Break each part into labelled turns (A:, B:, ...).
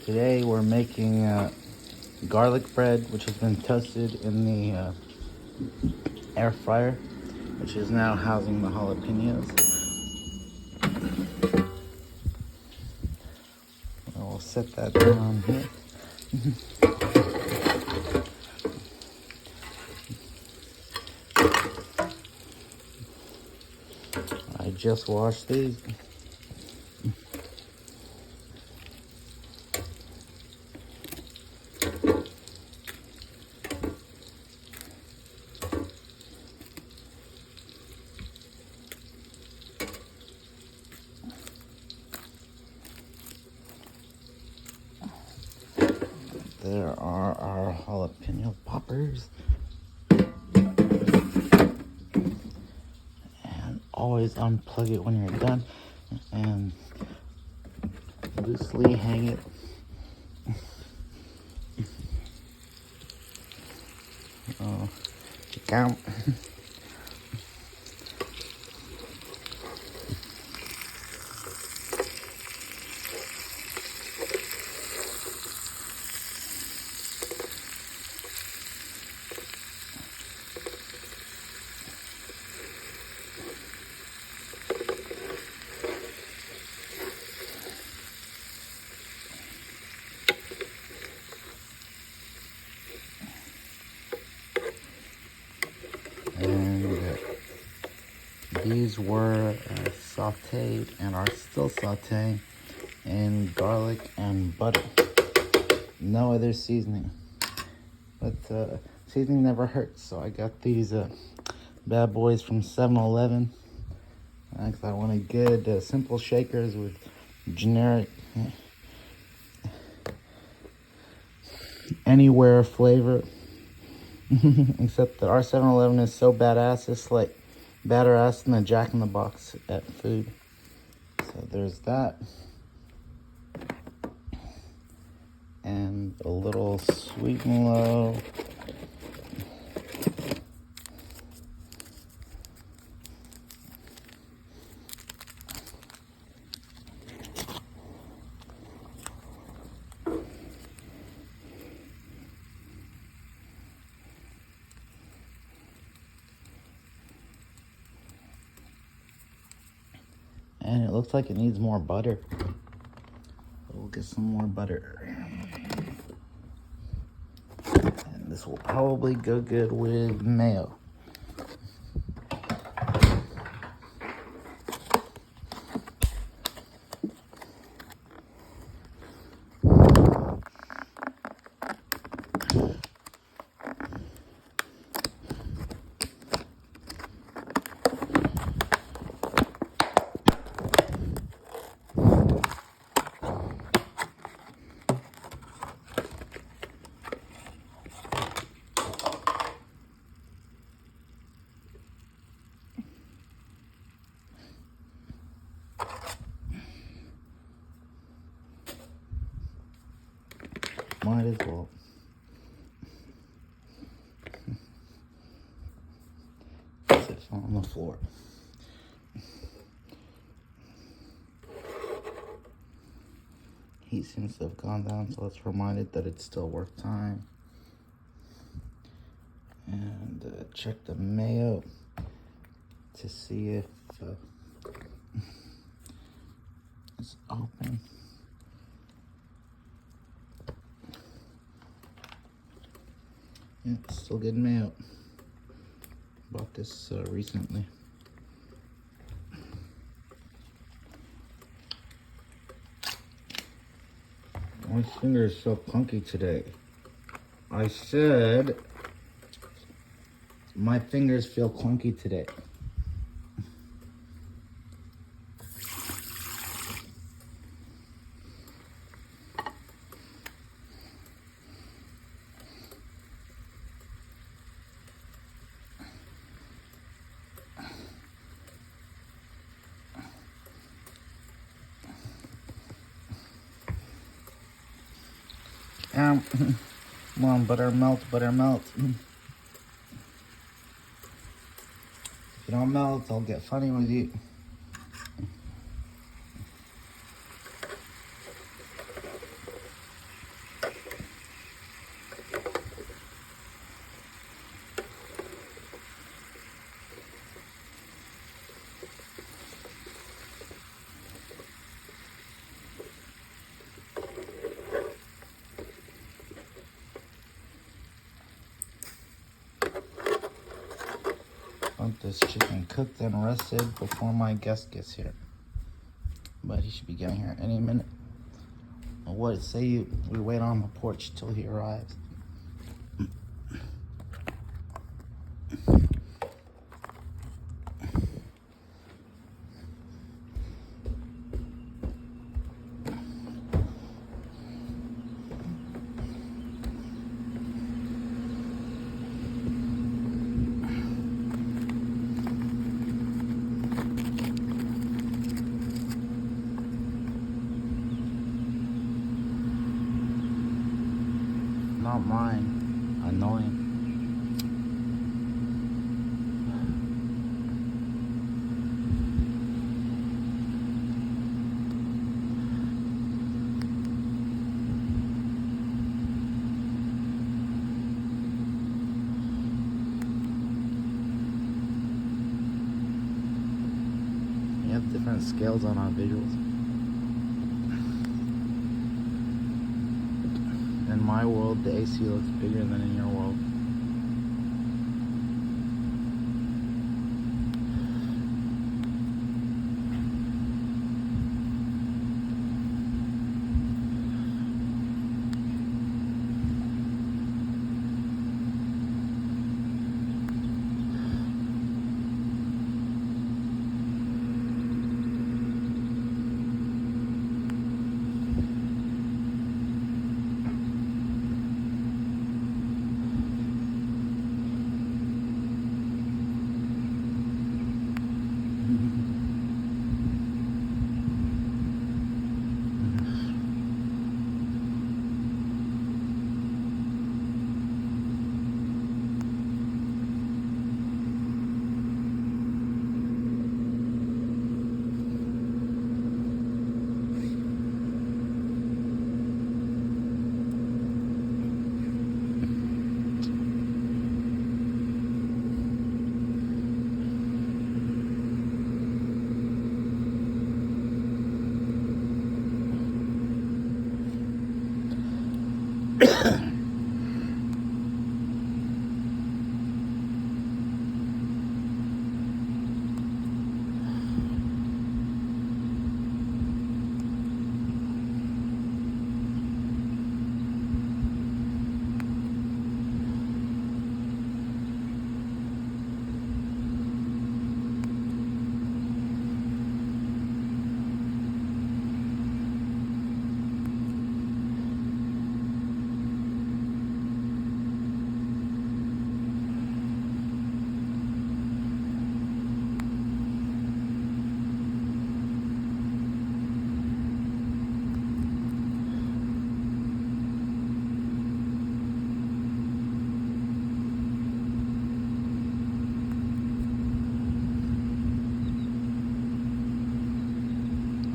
A: Today we're making garlic bread, which has been toasted in the air fryer, which is now housing the jalapenos. I'll set that down here. I just washed these. There are our jalapeno poppers. And always unplug it when you're done. And loosely hang it. To count. And these were sauteed and are still sauteing in garlic and butter. No other seasoning. But seasoning never hurts, so I got these bad boys from 7-Eleven. I wanted good simple shakers with generic anywhere flavor. Except that our 7-Eleven is so badass, it's like badder ass than a Jack in the Box at food. So there's that. And a little sweet and low. And it looks like it needs more butter. We'll get some more butter. And this will probably go good with mayo. Might as well. Sit on the floor. Heat seems to have gone down, so it's reminded that it's still work time. And check the mayo to see if it's open. Yeah, it's still getting mayo. Bought this recently. My finger is so clunky today. I said my fingers feel clunky today. Come on, butter melt, butter melt. If you don't melt, I'll get funny with you. this chicken cooked and rested before my guest gets here. But he should be getting here any minute. What say we wait on the porch till he arrives? Not mine. Annoying. You have different scales on our visuals. In my world, the AC looks bigger than in your world.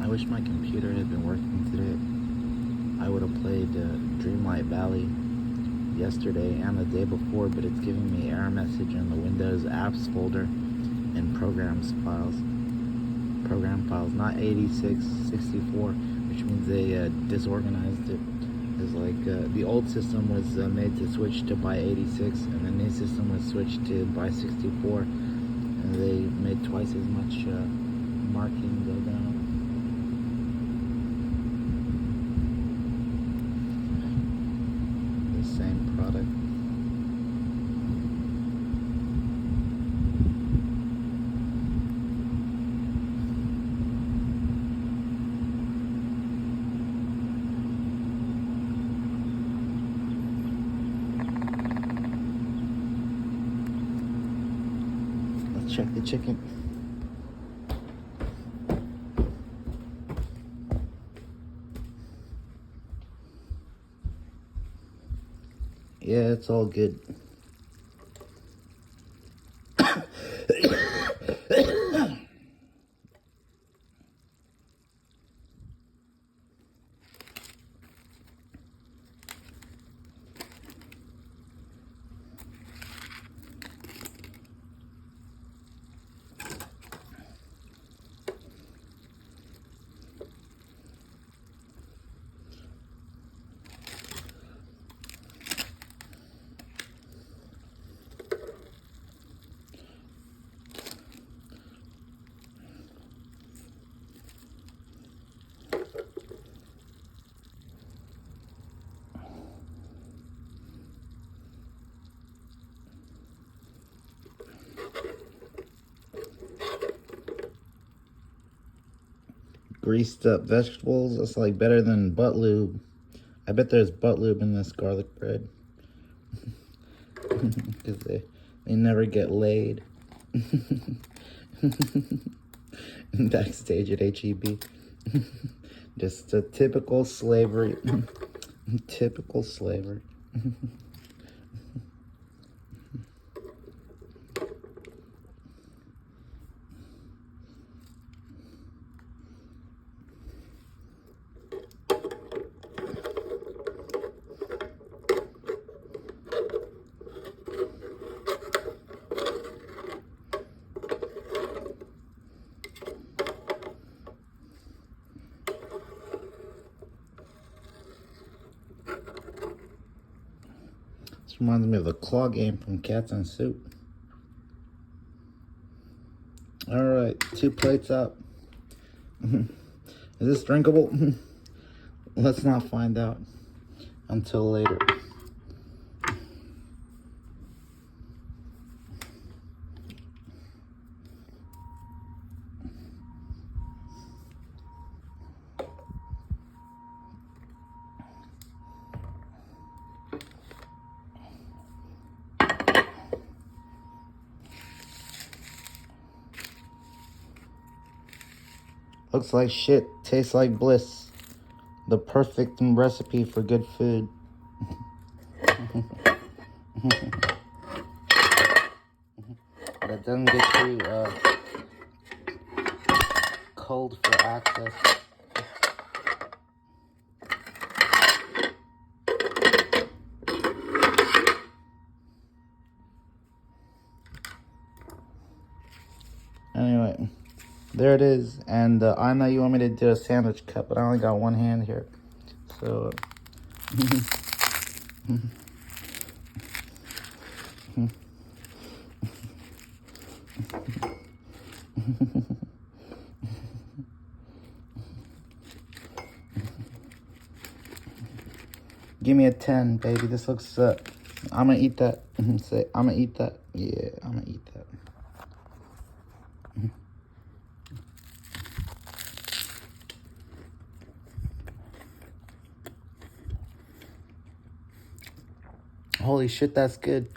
A: I wish my computer had been working today. I would have played Dreamlight Valley yesterday and the day before, but it's giving me error message in the Windows apps folder and program files, not 86, 64, which means they disorganized it. It's like the old system was made to switch to by 86, and the new system was switched to by 64, and they made twice as much marking go down. Same product. Let's check the chicken. Yeah, it's all good. greased up vegetables. It's like better than butt lube. I bet there's butt lube in this garlic bread. Because they never get laid. Backstage at HEB. Just a typical slavery. Typical slavery. This reminds me of the claw game from Cats and Soup. Alright, 2 plates up. Is this drinkable? Let's not find out until later. Looks like shit, tastes like bliss. The perfect recipe for good food. That doesn't get too cold for access. Anyway, there it is. And I know you want me to do a sandwich cut, but I only got one hand here. So, give me a 10, baby. This looks, I'm gonna eat that. Say, I'm gonna eat that. Yeah, I'm gonna eat that. Holy shit, that's good.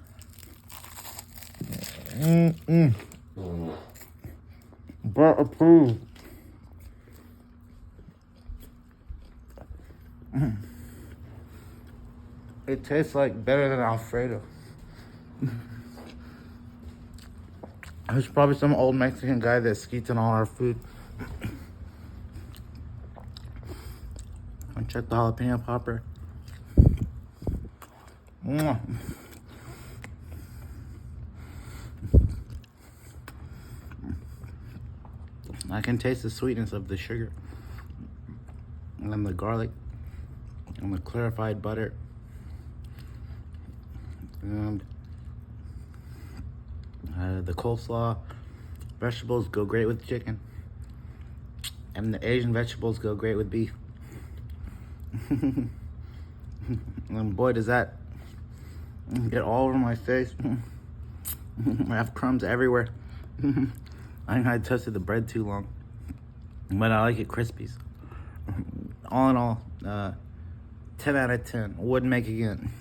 A: But approved. It tastes like better than Alfredo. There's probably some old Mexican guy that's eating all our food. And check the jalapeno popper. I can taste the sweetness of the sugar and the garlic and the clarified butter. And the coleslaw. Vegetables go great with chicken. And the Asian vegetables go great with beef. And boy, does that get all over my face. I have crumbs everywhere. I think I toasted the bread too long. But I like it crispies. All in all, 10 out of 10. Would make again.